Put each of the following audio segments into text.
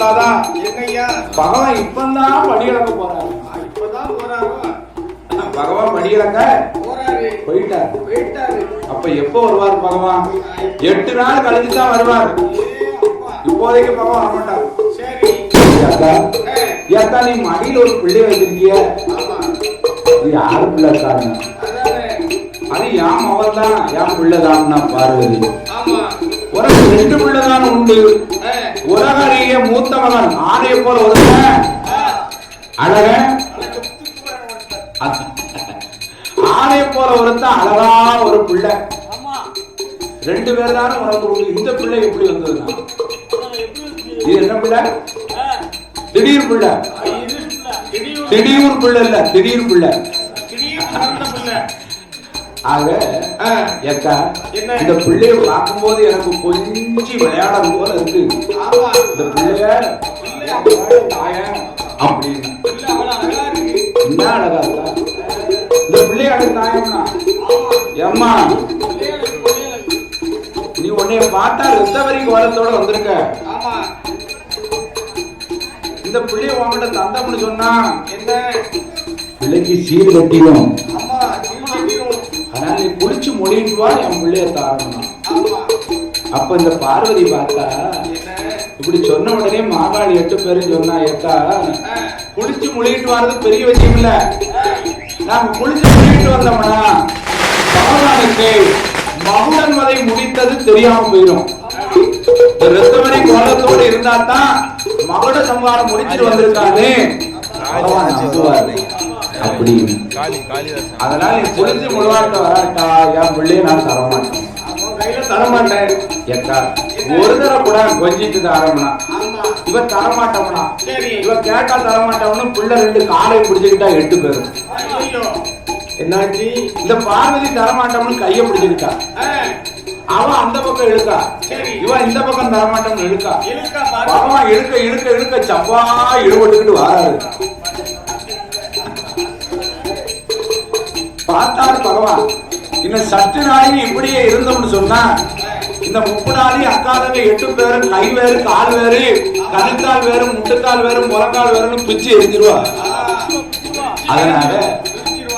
சொல்லக்கூடாதா? என்னையா பகவான் இப்பதான் படியிறக்க போறாரு. இப்பதான் போறாரு பகவான் படியிறக்க போயிட்டாரு. அப்ப எப்ப வருவார் பகவான்? 8 நாள் கழிச்சுதான் வருவார். இப்போதைக்கு பகவான் வரமாட்டார். ஏக்கா நீ மடியில ஒரு பிள்ளை வச்சிருக்கிய, யாரு பிள்ளைக்காரு? அது என் மகன் தான், என் பிள்ளைதான் பார்வதி. உனக்கு 2 பிள்ளைதான் உண்டு. உலகறிய மூத்த மகன் ஆணைய போல ஒருத்தன் அழக, ஆணைய போல ஒருத்தன் அழகா ஒரு பிள்ளை. 2 பேர் தானே உனக்கு உண்டு. இந்த பிள்ளை எப்படி வந்ததுன்னா இது என்ன பிள்ளை? திடீர் பிள்ளை. திடீர் பிள்ளை இல்ல, திடீர் பிள்ளை. ஆக ஏக்கா இந்த பிள்ளைய பார்க்கும் போது எனக்கு கொஞ்சம் விளையாடும் போல இருக்கு. இந்த பிள்ளைய அப்படின்னு என்ன அழகா இருக்கா இந்த பிள்ளைய. அழகு தாயம்னா ஏம்மா நீ உன்னைய பார்த்தா ரிசவரி கோலத்தோட வந்திருக்க. இந்த பிள்ளைய உன்கிட்ட தந்தம்னு சொன்னா என்ன? பிள்ளைக்கு சீர் கட்டிடும். ஆனா நீ குளிச்சு மொழிட்டு வா, என் பிள்ளைய தாரணும். அப்ப இந்த பார்வதி பார்த்தா இப்படி சொன்ன உடனே மாகாளி 8 பேரும் சொன்னா, ஏக்கா குளிச்சு மொழிட்டு வர்றது பெரிய விஷயம் இல்ல. நாம குளிச்சு மொழிட்டு வந்தோம்னா பகவானுக்கு மகுடன் வதை முடித்தது தெரியாம போயிடும். ரத்தமணி கோலத்தோடு இருந்தா தான் மகுட சம்ஹாரம் முடிச்சுட்டு வந்திருக்காரு பகவான் நம்புவாரு. அப்படி அதனால நீ குளிச்சு முழுவாட்ட வராட்டா, என் பிள்ளைய நான் தரமாட்டேன், தரமாட்டேன். ஏக்கா ஒரு தடவை கூட கொஞ்சிட்டு தரம்னா இவ தரமாட்டோம்னா, இவ கேட்டா தரமாட்டோம்னு பிள்ளை 2 காலை பிடிச்சுக்கிட்டா 8 பேரும். என்னாச்சு? இந்த பார்வதி தரமாட்டோம்னு கைய பிடிச்சுக்கிட்டா, அவன் அந்த பக்கம் இழுக்கா, இவன் இந்த பக்கம் தரமாட்டோம்னு இழுக்கா. பகவான் இழுக்க இழுக்க இழுக்க சப்பா இழுபட்டுக்கிட்டு வராரு. பார்த்தாரு பகவான், இன்னும் சற்று நாளைக்கு இப்படியே இருந்தோம்னு சொன்னா இந்த 30 நாளைக்கு அக்காதங்க 8 பேரும் கை வேறு கால் வேறு கணுக்கால் வேறு முட்டுக்கால் வேறு முழங்கால் வேறுன்னு பிச்சு எரிஞ்சிருவா. அதனால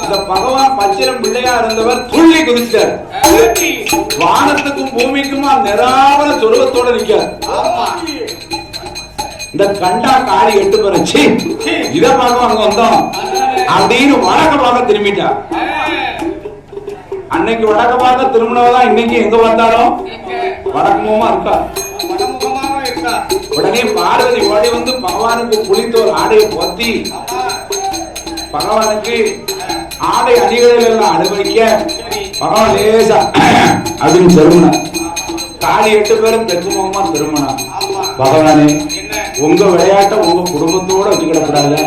இந்த பகவான் பச்சிரம் பிள்ளையா இருந்தவர் துள்ளி குதிச்சார். வானத்துக்கும் பூமிக்குமா நிராவல சொருவத்தோட நிற்கார். இந்த கண்டா காளி 8 பேரச்சு இத பார்க்க அங்க வந்தோம் அப்படின்னு வடக்க பார்க்க திரும்பிட்டா. அன்னைக்கு வடக்க பார்க்க திரும்பினவதான் இன்னைக்கு எங்க வந்தாலும் வடக்குமுகமா இருக்கா. உடனே பார்வதி ஓடி வந்து பகவானுக்கு புளித்த ஒரு ஆடையை போத்தி பகவானுக்கு ஆடை அணிகளில் எல்லாம் அனுபவிக்க பகவான் லேசா அப்படின்னு திரும்பினா. காளி 8 பேரும் தெற்கு முகமா திரும்பினா. பகவானே உங்க விளையாட்டை உங்க குடும்பத்தோட வச்சுக்கிடக்கூடாது.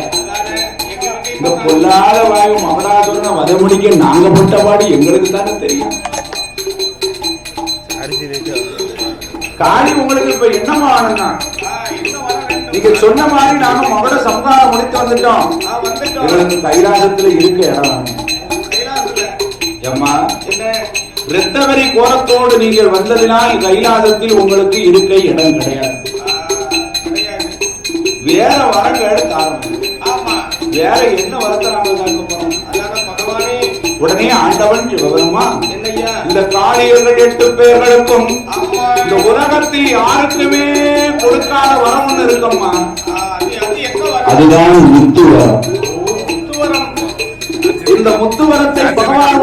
இந்த பொல்லாத வாயு மகடாசுரனை வதை முடிக்க நாங்க பட்ட பாடு எங்களுக்கு தானே தெரியும். காளி உங்களுக்கு இப்ப என்னமா ஆனா நீங்க சொன்ன மாதிரி நாங்க மகட சம்ஹாரம் முடித்து வந்துட்டோம். எங்களுக்கு கைலாசத்துல இருக்க இடம் ஏம்மா, இரத்தவரி கோலத்தோடு நீங்கள் வந்ததினால் கைலாசத்தில் உங்களுக்கு இருக்க இடம் கிடையாது. வேற வரங்கள் காரணம். வேற என்ன வரத்தை நாம பார்க்க போறோம்? உடனே ஆண்டவன் விவரமா இந்த காளியர்கள் 8 பேர்களுக்கும் இந்த உலகத்தில் யாருக்குமே கொடுக்காத வரம் ஒண்ணு இருக்கம்மா. அதுதான் முத்துவரம். இந்த முத்துவரத்தை பகவான்